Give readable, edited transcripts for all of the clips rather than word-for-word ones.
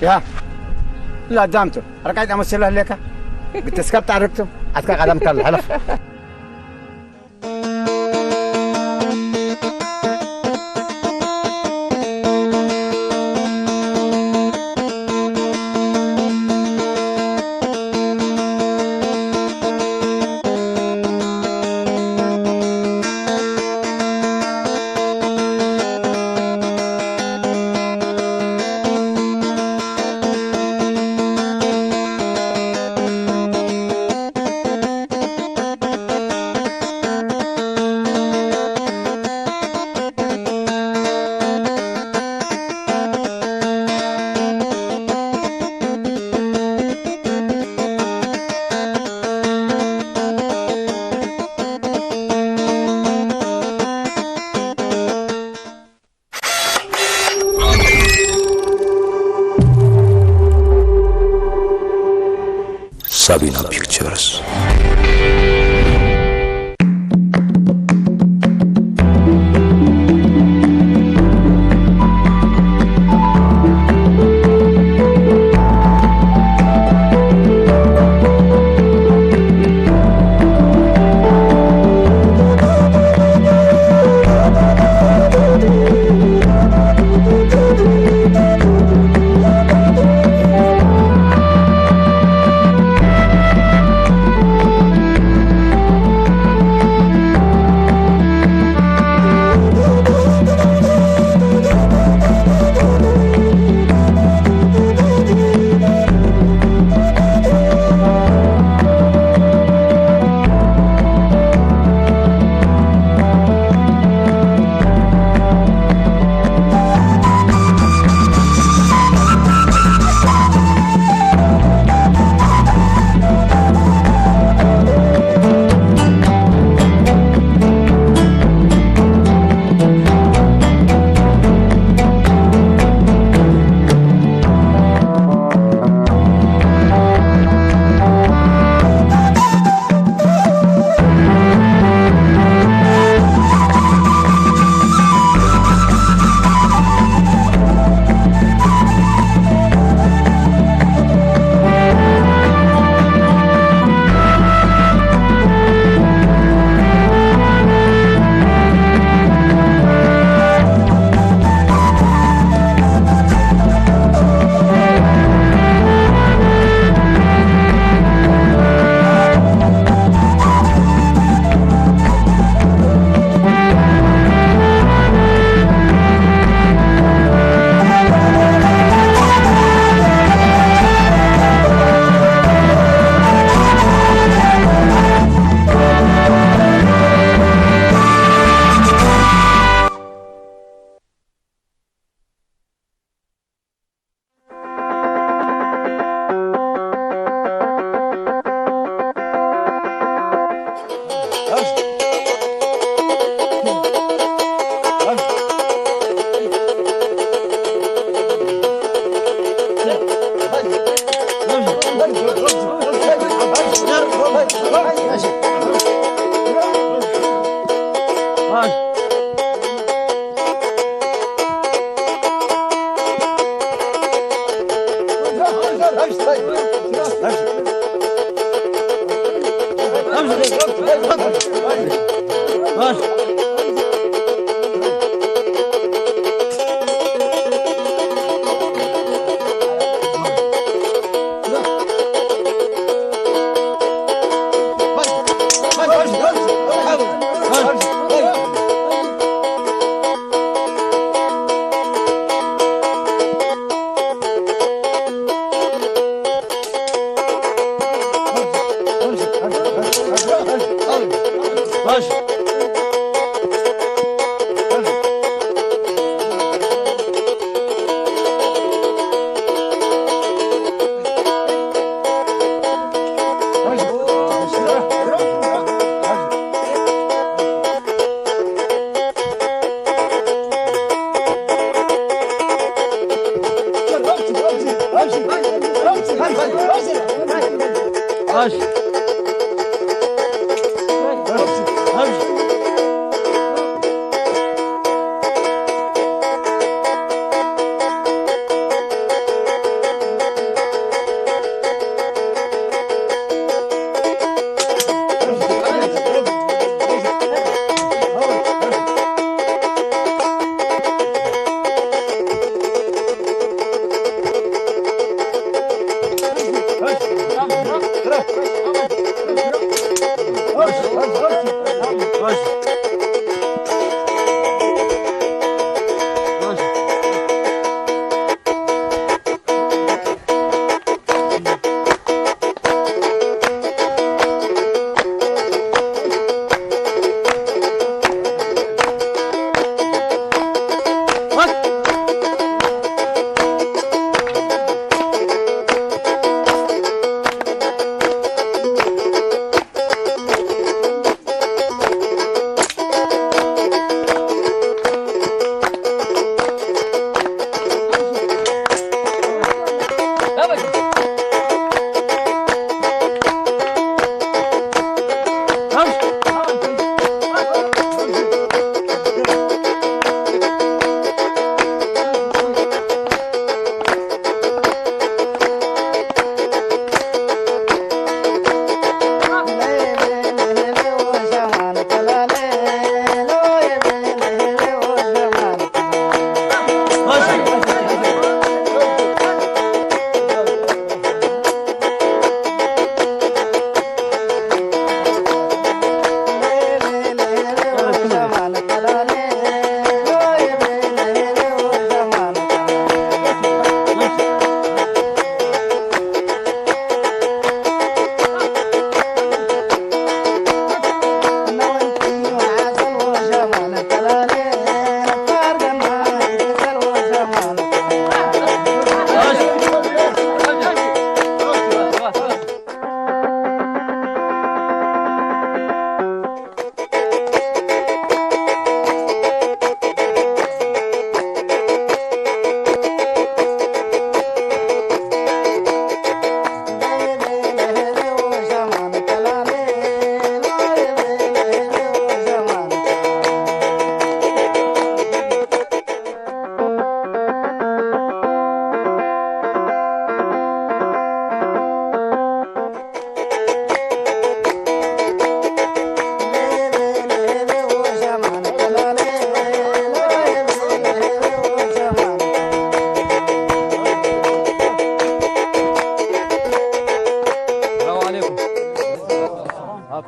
يا لا دامتو ركعت امثلها لك بتسكبت عرفتم اتك قدم كل حلف Sabina Pictures.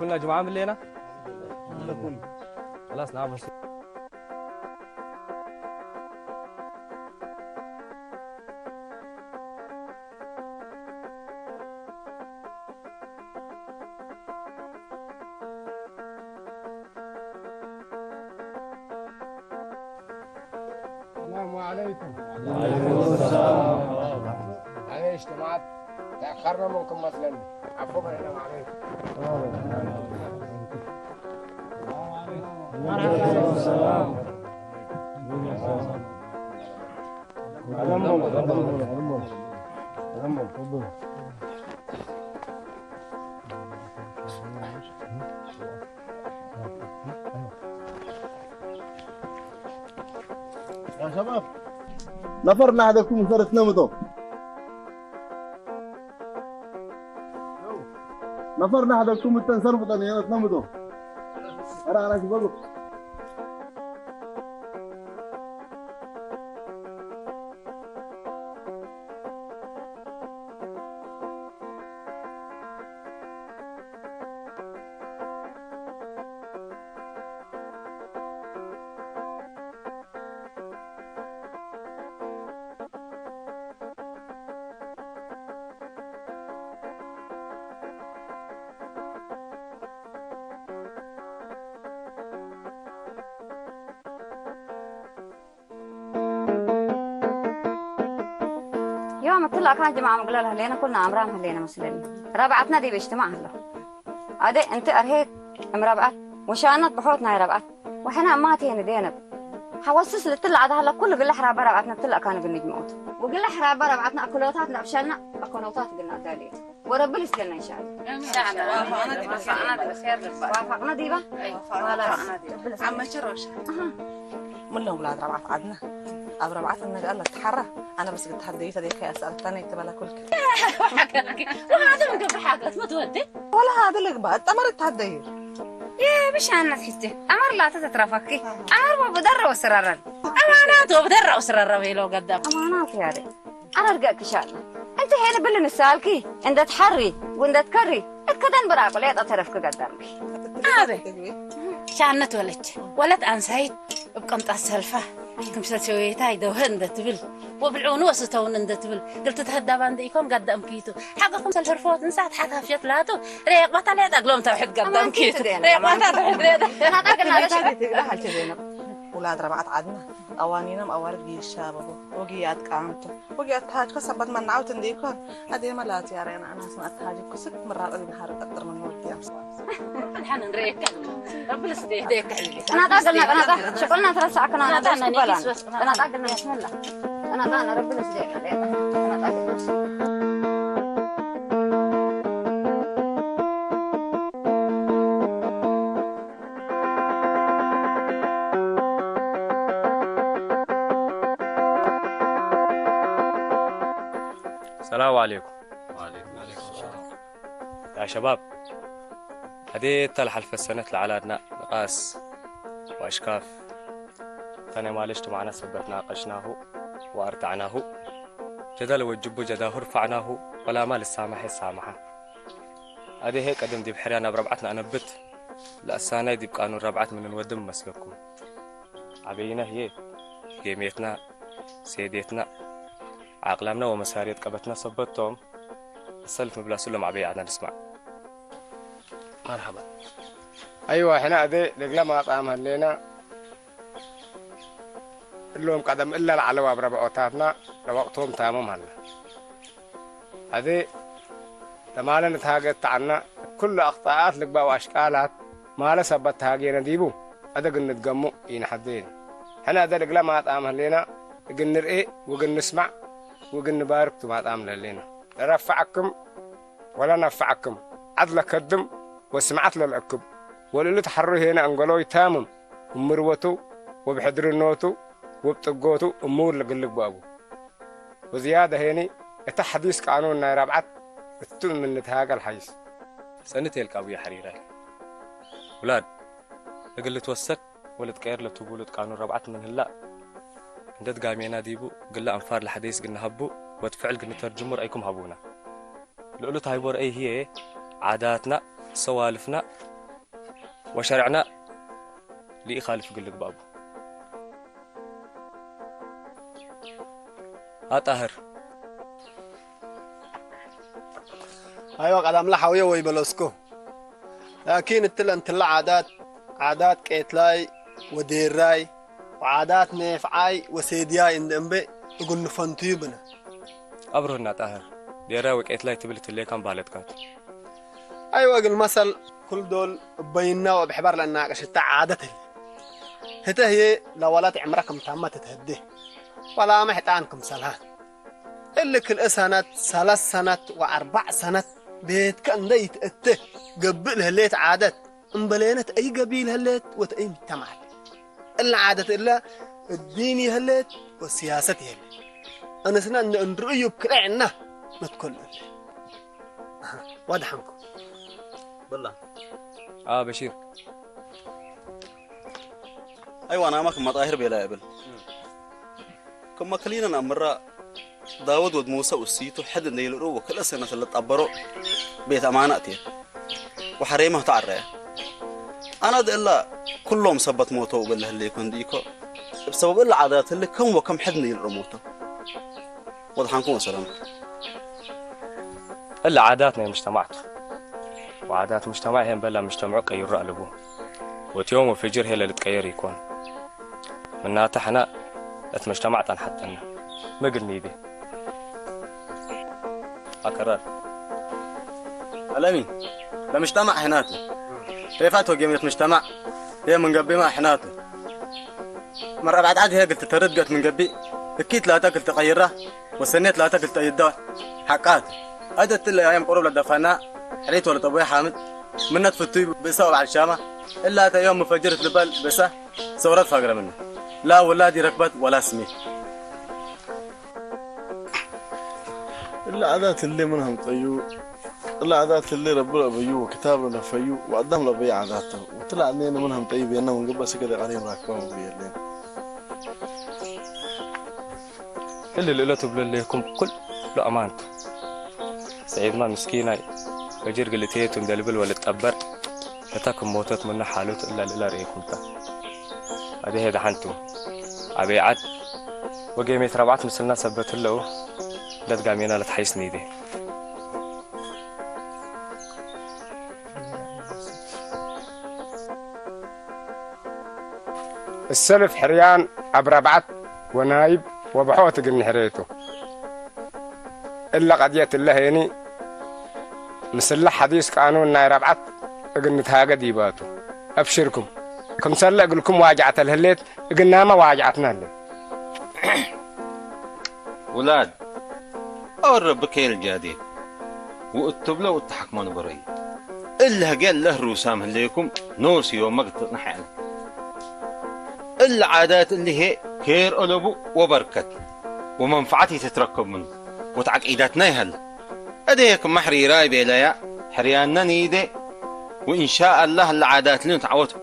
كلنا جماعة من لينا خلاص نعم. السلام عليكم. وعليكم السلام. معليش جماعة تأخرنا منكم مثلا. عفوا السلام عليكم. وعليكم السلام. يا شباب نفرنا هذاكم فرت نمطو نفرنا هذاكم التنصرف طنيا نمطو أنا شباب يوم طلع كان جماعة مقولة لها لينا كلنا عمرام هلينا مسلمين رابعتنا دي باجتماع هلا أدي أنت أرهيت مرابعات وشانت بحوتنا يا رابعات وحنا ما تينا دينا حوسس لطلع هذا هلا كله قل حرابة رابعتنا طلع كانوا قلنا موت وقل حرابة رابعتنا أكلوتات لعبشالنا أكلوتات قلنا دالية ورب لنا إن شاء الله. وافقنا ديبا عم شروش من أولاد ربعات عدنا أبو ربعات إنك قال لك تحرى أنا بس قلت هديت هذيك أسأل تاني تبى لك كل وهذا من قبل حاجات ما تودي ولا هذا اللي بقى أمرت هدير يا مش أنا تحسي أمر لا تترفقي أمر بضر وسرر أمانات وبدر أسرر ربي لو قدام أمانات يا ري أنا أرجعك إن شاء الله انت هنا بل نسالكي عند تحري وعند تكري اتكدن براق ليت اعترفك قدامك ابي شعنت ولد انسيت بقمط السلفه كم سويتها يدوه عند تبل وبالعون وسطون عند تبل قلت تهدى باند يكون قدام كيتو حقكم سلفرفوت نسات حتى في لاتو ريق بطل يدقلهم توحد قدام كيتو ريق بطل انا قلنا هالشيء ولاد ربعت عدنا أوانينا مأوارد جي الشابه وجيات قامته وجيات هاج كسبت من عاوت نديكون هذه ملات يا رينا أنا سمعت هاج كسب مرات اللي نهار أكثر من ولد يوم نحن نريك رب الاستيك ديك أنا قلنا شغلنا 3 ساعات كنا أنا قلنا بسم الله أنا قلنا رب الاستيك أنا قلنا السلام عليكم. وعليكم السلام. يا شباب هذه تلحل السنة لعلادنا نقاس وأشكاف ثاني ما لشت معنا ثبتنا قشناه وأرتعناه جدل وجب جداه رفعناه ولا مال السامح السامحة هذه هيك قدم دي بحريانا بربعتنا أنا بت الأسانة دي بقانون ربعت من الودم مسلكم عبينا هي جيميتنا سيديتنا عقلامنا ومساريت قبتنا صبتهم السلف مبلا سلم عبي عدنا نسمع. مرحبا. ايوه احنا ادي لقلا ما طعم هلينا اللهم قدم الا العلوى بربعوتاتنا لوقتهم تمام هلا ادي لما نتهاجت عنا كل اخطاءات لقبا واشكالات ما لسبت هاجينا ديبو ادق نتقمو ينحدين احنا ادي لقلا ما طعم هلينا قن نرئي وقن نسمع وقن نبارك ما طعم لنا رفعكم ولا نفعكم عدل كدم وسمعت للعكب وللي تحروا هنا انقلوا يتامم ومروتو وبحضر النوتو وبطقوتو امور لقلق بابو وزياده هيني التحديث قانوننا رابعت التم من نتهاجى الحيس سنتي القابيه حريره ولاد لقل توسك ولد كير لتقول قانون رابعت من هلا عندت قامينا ديبو قل انفار الحديث قلنا هبو وتفعل قلنا ترجموا رايكم هبونا لقلوا هايبور اي هي عاداتنا سوالفنا وشرعنا لي يخالف قلك بابو طاهر ايوه قدام لحويه ويبلسكو لكن انت عادات كيتلاي وديراي وعادات نفعاي وسيدياي اندمبي يقول نفنتيبنا أبرهنا طاهر ديراوي كيتلاي تبلت اللي كان بالتكات ايوه المثل كل دول بيننا وبحبر لنا قشتا عادته هتا هي لولات عمركم تامت تهدي ولا محتانكم سلها اللي كل سنة 3 سنة و4 سنة بيت كان ديت اته قبل هليت عادات انبلينت اي قبيل هليت وتأي مجتمعات إلا عادة إلا الديني هليت والسياسة هليت أنا سنة أن رؤيو بكرعنا نتكل وادحنكم بالله بشير أيوة أنا ماك مطاهر بلا قبل كم كلينا مرة داود ود موسى والسيتو حد اللي يلقوا كل سنة اللي تعبروا بيت أماناتي وحريمه تعرى أنا ده إلا كلهم سبت موتوا بالله اللي يكون ديكو بسبب العادات اللي كم وكم حد يلقوا موتوا وضحانكم سلام إلا عاداتنا مجتمعت وعادات مجتمعهم بلا مجتمع كيرأ لبوه وتيوم وفجر هي اللي تكير يكون منها تحنا اتمجتمعت عن حتى لنا ما قلني دي أكرر ألمي لمجتمع حناته كيفاته قيمة مجتمع هي من قبي ما حناته مرة بعد عاد هي قلت تردقت من قبي اكيد لا تاكل تغيره وسنيت لا تاكل تأيده حقات أدت اللي أيام قرب للدفناء حريت ولا طبوي حامد منت في الطيب بيساوي على الشامة إلا أتى يوم مفجرة البال بسه صورت فقرة منه لا ولادي ركبت ولا سمي إلا عادات اللي منهم طيو إلا عادات اللي ربنا بيو وكتابنا فيو وقدم له بي عاداته وطلع علينا منهم طيب إنهم قبل سكر عليهم راكبهم بيلين اللي لقيته باللي يكون كل له أمانته سعيد ما مسكينة وجر قلتيت ومدلبل ولا تقبر لتاكم موتت من حالوت إلا للا ريكم تا هذه هذا حنتو أبي عد وقيمة ربعت مثلنا سبت له لا تقامينا لا تحيسني دي السلف حريان أبربعت ونايب وبحوت قلن حريته إلا قضية الله يعني مثل حديث قانون ناي ربعت قلن تهاجا ديباتو أبشركم كم سلا أقول لكم واجعة الهليت قلنا ما واجعتنا اللي ولاد قرب كيل جادي واكتب له وتحكمون بري إلا قال له روسام هليكم نورسي ومقت نحن العادات اللي هي خير قلبه وبركت ومنفعتي تتركب منه وتعقيداتنا هلا أديك محري رايبي ليا حرياننا نيدي وإن شاء الله العادات اللي نتعودهم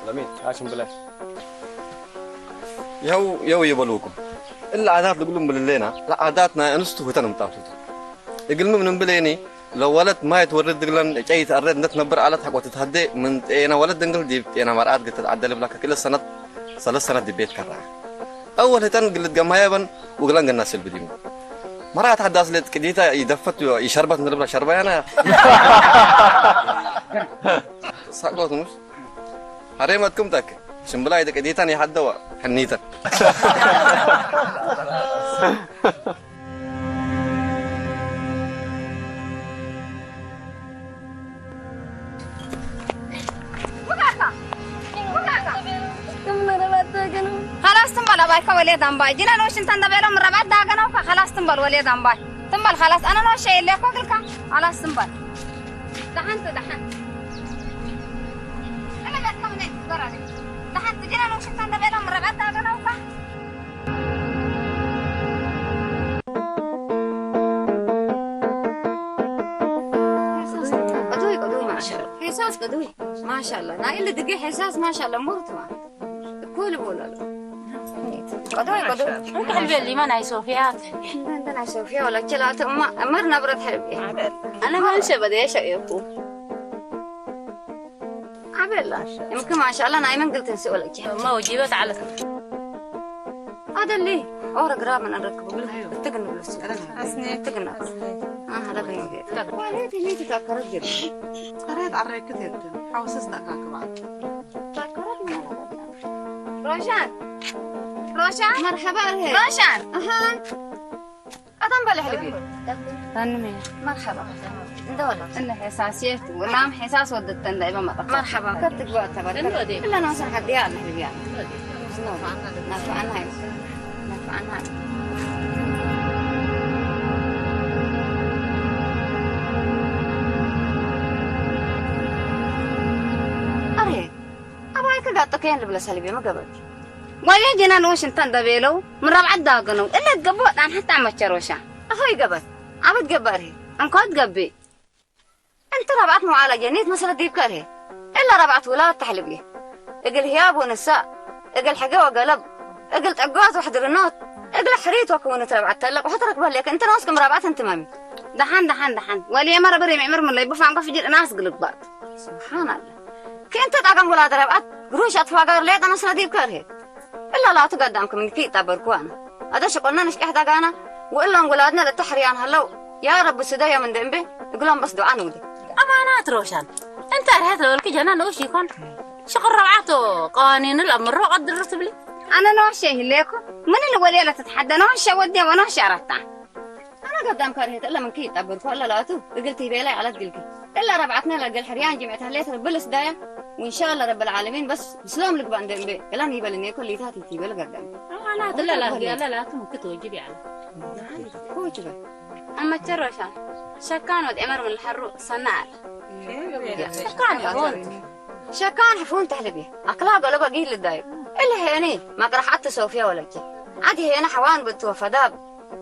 لمين عاشم بلاش يو يبلوكم العادات اللي يقولون باللينا لا عاداتنا انستو وتنم طافتو يقول من بليني لو ولد ما يتورد دقلن جاي تقرد نتنبر على حق وتتهدي من انا ولد دنقل دي انا مرات قلت تعدل بلاك كل سنه 3 سنوات دي بيت كرا اول هتن قلت قمايا بن وقلن الناس البديم مرات حداس لت كديتا يدفت يشربت من بلا شربه انا ساقوت مش حريمتكم تك شمبلا يدك كديتا ني حدوا حنيتا خلاص تنبل أباي كولي دمباي جينا نوش انت ندبيلو من ربعت داقنا خلاص تنبل ولي دمباي تنبل خلاص أنا نوش شيء اللي كوكل كم خلاص تنبل دحنت أنا بس كم نيت قراري دحنت جينا نوش انت ندبيلو من ربعت داقنا قدوي ما شاء الله حساس قدوي ما شاء الله نا اللي دقي حساس ما شاء الله مرتوا كل بولا قدوي انت حلبي اللي ما ناي صوفيات عندنا صوفيا ولا كلات مرنا برد حلبي انا ما انسى بدي ايش ايكو عبالله يمكن ما شاء الله نايمن قلت نسي ولا ما وجيبت على هذا اللي اورق راب من نركبه اتقن بلوس اسني اتقن هذا غير وليتي ليتي تاكرت جد قريت على كتير حوسست اكاك بعد روشان مرحبا روشان أدم بالحلبي تنمي مرحبا دولة إنه حساسية ونام حساس ودت تندعي مرحبا كتك بقى تبارك إلا نوصل حد يا الحلبي نفع عنها أرهي أبايك قاطكين اللي بلا سلبي ما قبل وين جينا نوش انتن دبيلو من ربع داقنو إلا تقبوت عن حتى عم تشروشا أخوي قبل عبد قبره أنكود قبي أنت ربعت معالجة نيت مثلا ديب كاره إلا ربعت ولاد تحلبيه اقل هياب ونساء اقل حقا وقلب اقل تعقوات وحضرنوت اقل حريت وكونت ربعت تلق وحضرك بالك انت ناسكم ربعت انت مامي دحن ولي مرة بري معمر من اللي يبفع عنك فجر ناس قلق بعض سبحان الله كنت تاقم ولاد ربعت قروش أطفاقار ليت أنا سنديب كاره إلا لا تقدمكم من كي تبركوانا هذا شقلنا نشكح داقانا وإلا نقولادنا للتحريان هلو يا رب السدايا من دنبه يقولون بس دعاء نودي أمانات روشان أنت أرهت لو الكي جنان وش يكون شغل ربعته قوانين الأمر قد الرتب لي أنا نوشي هليكم من اللي وليلة تتحدى نوشي ودي ونوشي عرفتها أنا قدام كارهت إلا من كي تبركوا إلا لا تو قلتي بيلاي على تقلقي إلا ربعتنا لقى الحريان جمعتها ليت رب السدايا وإن شاء الله رب العالمين بس سلام لك بان دنبه إلا نيبال إني كل اللي تاتي تيبال قدام لا ممكن توجبي على هو كذا أما تروشان شكان ود أمر من الحر صنعت شكان حفون تحلبي أكلاق لو قيل للدايب إلا هيني ما قرح حتى صوفيا ولا شيء عادي هنا حوان بتو فداب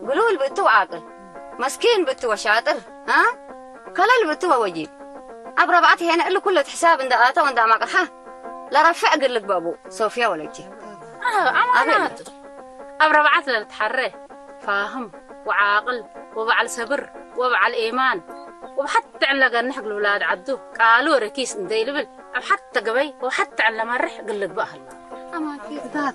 قلول بتو عاقل مسكين بتو شاطر ها كلل بتو وجيب أبربعتي هنا إلا كل حساب عند آتا وعند ما قرحه لا رفع قل لك بابو صوفيا ولا شيء أمانات أبربعت للتحري فاهم وعاقل وبعل صبر وبعل إيمان وحتى عن لقى نحق الأولاد عدو قالوا ركيس نديلبل أو حتى قبي وحتى عن لما رح قلت بأهل أما كيف ذات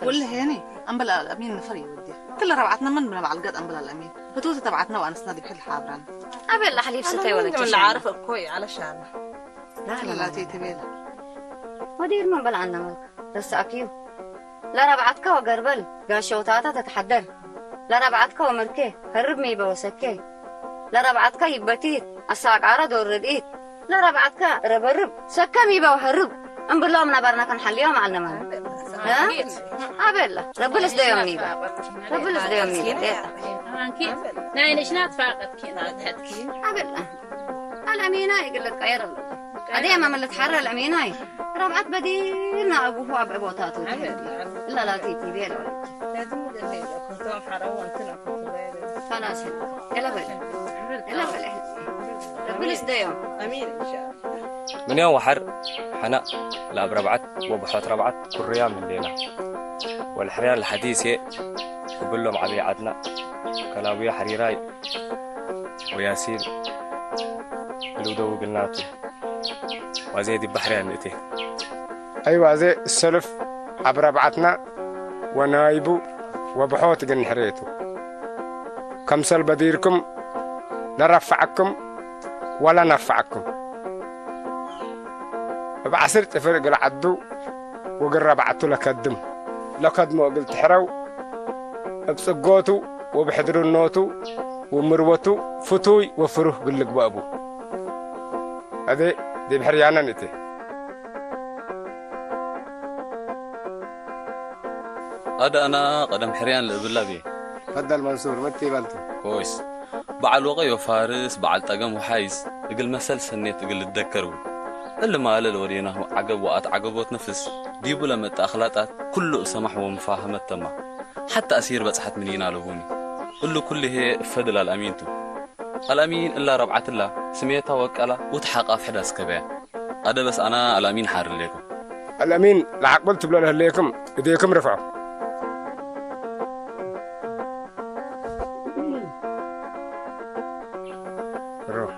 ولا هيني أمبلا الأمين نفري ودي كل ربعتنا من بعل قد أمبلا الأمين فتوت تبعتنا وأنا سنادي بحل حابران أبي الله حليب ستي ولا من اللي عارف كوي علشان لا تيتبيل ودير من بل عنا ملك بس أكيد لا ربعتك وقربل قاشوتاتا تتحدر لا ربعتك ومركي هرب ميبا وسكي لا ربعتك يبتيت الساق عرض ورديت لا ربعتك ربرب سكا ميبا وهرب أم بالله من برنا كان حليهم عنا ملك ها؟ أبلا رب لس ديوم ميبا رب لس ديوم ميبا كيف ناين إيش ناتفاقد كينا تحدكين أبلا الأمينة يقول لك غير الله هذه ما ملت حرة الأمينة ربعت بدينا أبوه أبوتاتو لا لا تيتي بيلا خلاص إلا بل رب لس ديوم أمين إن شاء الله من يوم وحر حنا لأب ربعت وبحوت ربعت كل ريام من لينا والحريان الحديثة يقول لهم علي عدنا كلاوية حريراي وياسين الودو قلناته وزيد بحريان نتي أيوة زي السلف عبر ربعتنا ونايبو وبحوت قن حريتو كم سل بديركم نرفعكم ولا نرفعكم بعسرت فرق العدو وقربعتو لكدم لكدمو قلت حرو بسقوتو وبحضروا النوتو ومروتو فتوي وفروه قلق بابو هذه دي بحريانا نتي هذا أنا قدم حريان لبلا بي تفضل منصور متي بلتو كويس بعل وقي وفارس بعل طقم وحايز يقول مسل سنيت يقول تذكروا اللي ما قال وريناه عقب وقت عقبوت نفس ديبو لما أخلاقات كله سمح ومفاهمة تمام حتى أسير بصحت منين على هوني كل هي فضل الأمينتو الأمين إلا ربعت الله سميتها وكالة وتحقق في حدث كبير هذا بس أنا الأمين حار لكم الأمين لعقبلت بلا ليكم إيديكم رفعوا روح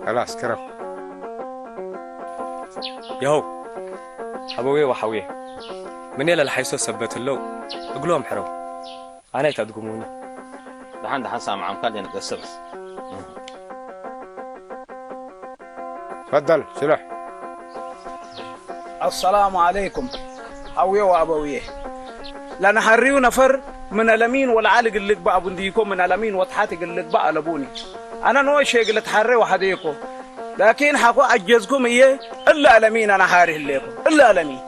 خلاص كرف يهو أبوي وحويه من يلا الحيسو سبت اللو اقولهم حرو أنا يتقوموني دحان سامع عم كان نقصر تفضل سلح السلام عليكم أوي وأبويه لأن حريو نفر من الأمين والعالق اللي بقى بنديكم من الأمين وتحاتق اللي بقى لبوني أنا نوع شيء قلت حري وحديكم لكن حقو أجزكم إيه إلا الأمين أنا حاره لكم إلا الأمين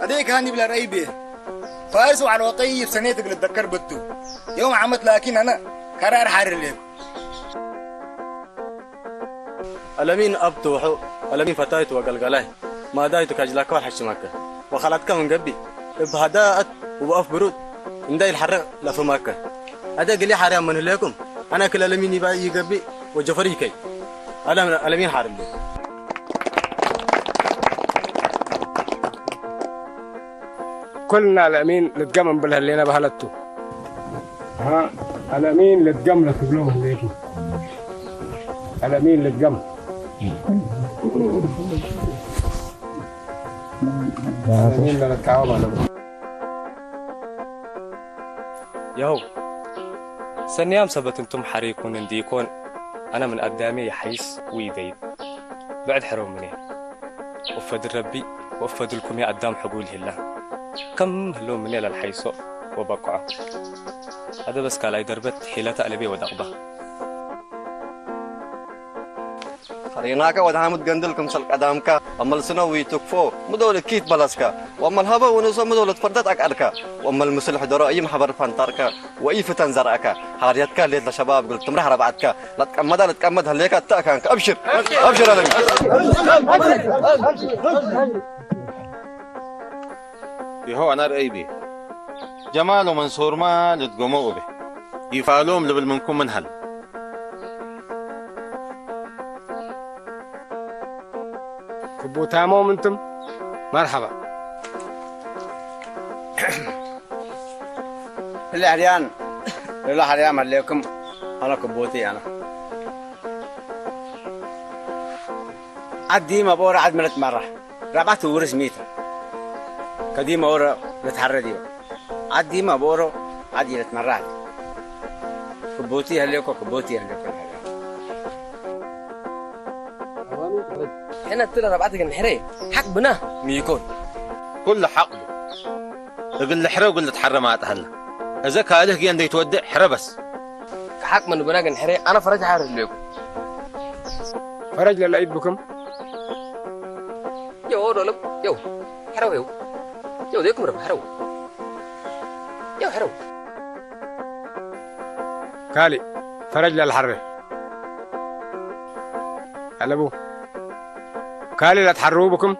هذيك هاني بلا ريبي فايزوا على طيب سنيتك اللي تذكر بتو يوم عمت لكن أنا قرار حار لكم الأمين أبتوحو الأمين فتايت وقلقلاي ما دايتو كاجلاك والحشمك وخلاتك من قبي بهداءت وبأف برود انداي الحرق لفماك هذا قلي حرام من لكم أنا كل الأمين يبقى يقبي وجفريكي أنا الأمين حارم لي كلنا الأمين نتقمن بالهلينا بهلتو ها الأمين نتقمن لكبلوه ليكم الأمين نتقمن الأمين نتعاوم على يهو سنيام سبت انتم حريكون انديكون انا من قدامي حيس ويديد بعد حرام مني وفد ربي وفد لكم يا قدام حقوله الله كم هلو مني للحيسو وبقعه هذا بس قال دربت حيلة قلبي ودقبه خريناك ودعمت قندلكم سلك أدامك أما السنوي تكفو مدولة كيت بلاسك وأما الهبا ونص مدولة فردت أكادك وأما المسلح درائي محبر فانتارك وإيف تنزرعك حاريتك ليت لشباب قلت تمرح ربعتك لا تكمدها ليك تأكانك أبشر أبشر ألمي يهو أنا رأيبي جمال ومنصور ما لتقوموا به يفعلوهم لبل منكم من هل كبو تامو منتم مرحبا اللي حريان اللي حريان عليكم أنا كبوتي أنا عدي ما بورا عد منت مرة ربعت ورس ميتر كديما ورا نتحرى ديما عدي ما بورا عدي نتمرات كبوتي هليكو كبوتي هليكو احنا ترى ربعتك الحري حق بنا ميكون كل حق يقول لي حرا ويقول لي تحرى ما تهلا اذا كاله جي يتودع حرا بس حق من بناك الحري انا فرج عارف لكم فرج للعيد بكم يو رولب يو حرو يو ديكم رب حرو يو حرو كالي فرج للحرة هلا ابو كالي لا تحروا بكم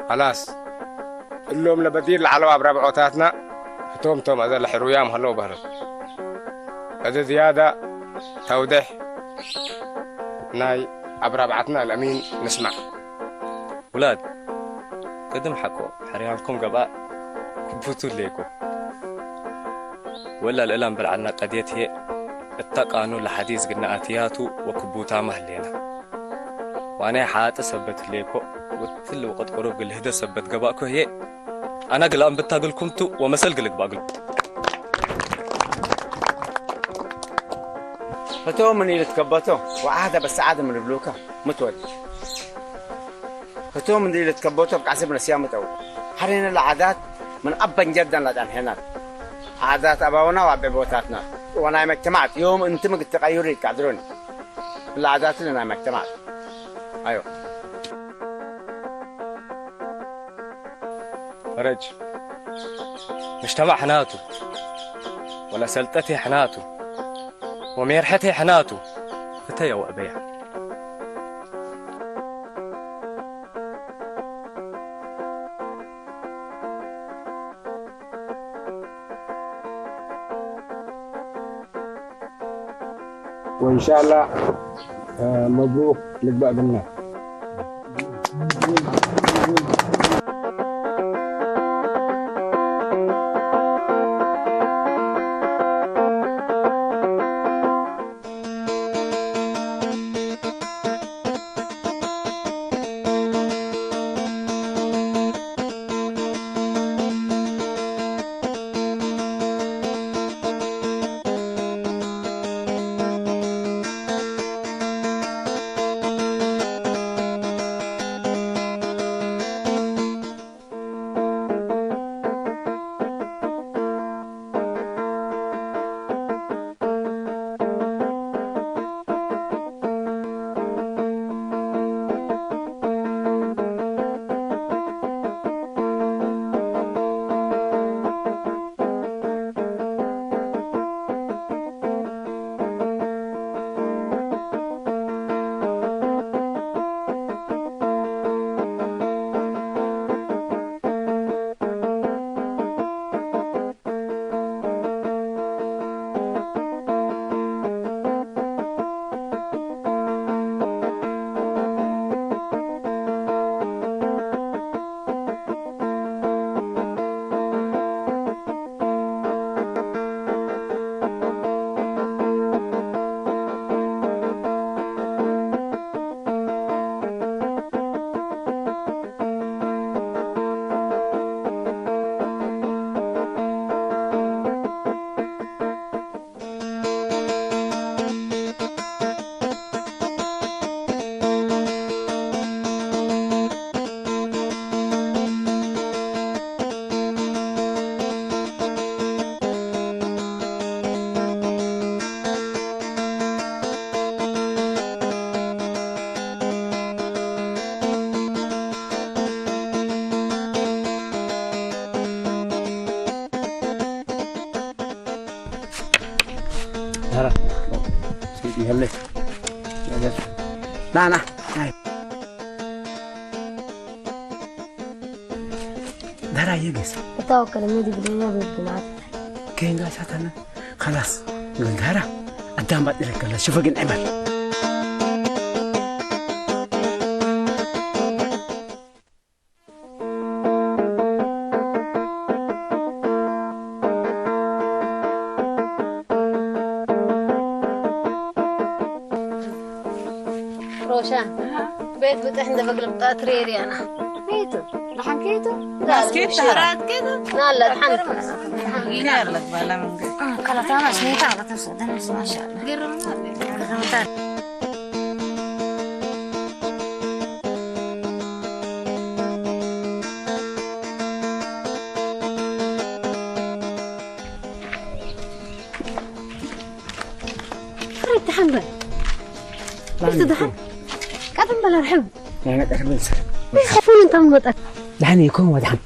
خلاص اللوم لبدير الحلوى بربعوتاتنا توم هذا الحرويام هلو بهرب هذا زيادة توضيح ناي أبربعتنا الأمين نسمع ولاد قدم حكوا حريانكم قباء كبوتوا ليكو ولا الإلام بالعنا قديت هي التقانو لحديث قلنا آتياتو وكبوتا مهلينا وانا حاط سبت ليكو وتل وقت قروب قل هدا سبت قباكو هي انا قلام بتاقلكم تو ومسل قلق باقل فتو من اللي تكبتو وعادة بس عادة من البلوكة متود فتو من اللي تكبتو بقاسبنا سيامتو حرينا العادات من أبا جدا لدان هنا عادات أباونا وأبيبوتاتنا وانا مجتمعت يوم انت ما قلت تغيري كادروني العادات اللي انا مجتمعت ايوه فرج مجتمع حناتو ولا سلطتي حناتو وميرحتي حناتو فتيا وأبيها وإن شاء الله مبروك لك بقى بالنا هلا سيدي هلا لا دارا يجلس توكل ميدي بدنا بالبنات كين قاساتنا خلاص من دارا قدام بعد لك شوف قن عمل وشان بيت بتحنا بقلب تريري أنا كيتو لحن كيتو بس كيف شهرات كده لا لحن غير لك بلا من كلا تاما شنيتا على تصدق ما شاء الله غير تحمل تدحن قدم بلا رحب يعني تحمل يخافون انت من وطك لحن يكون ودحن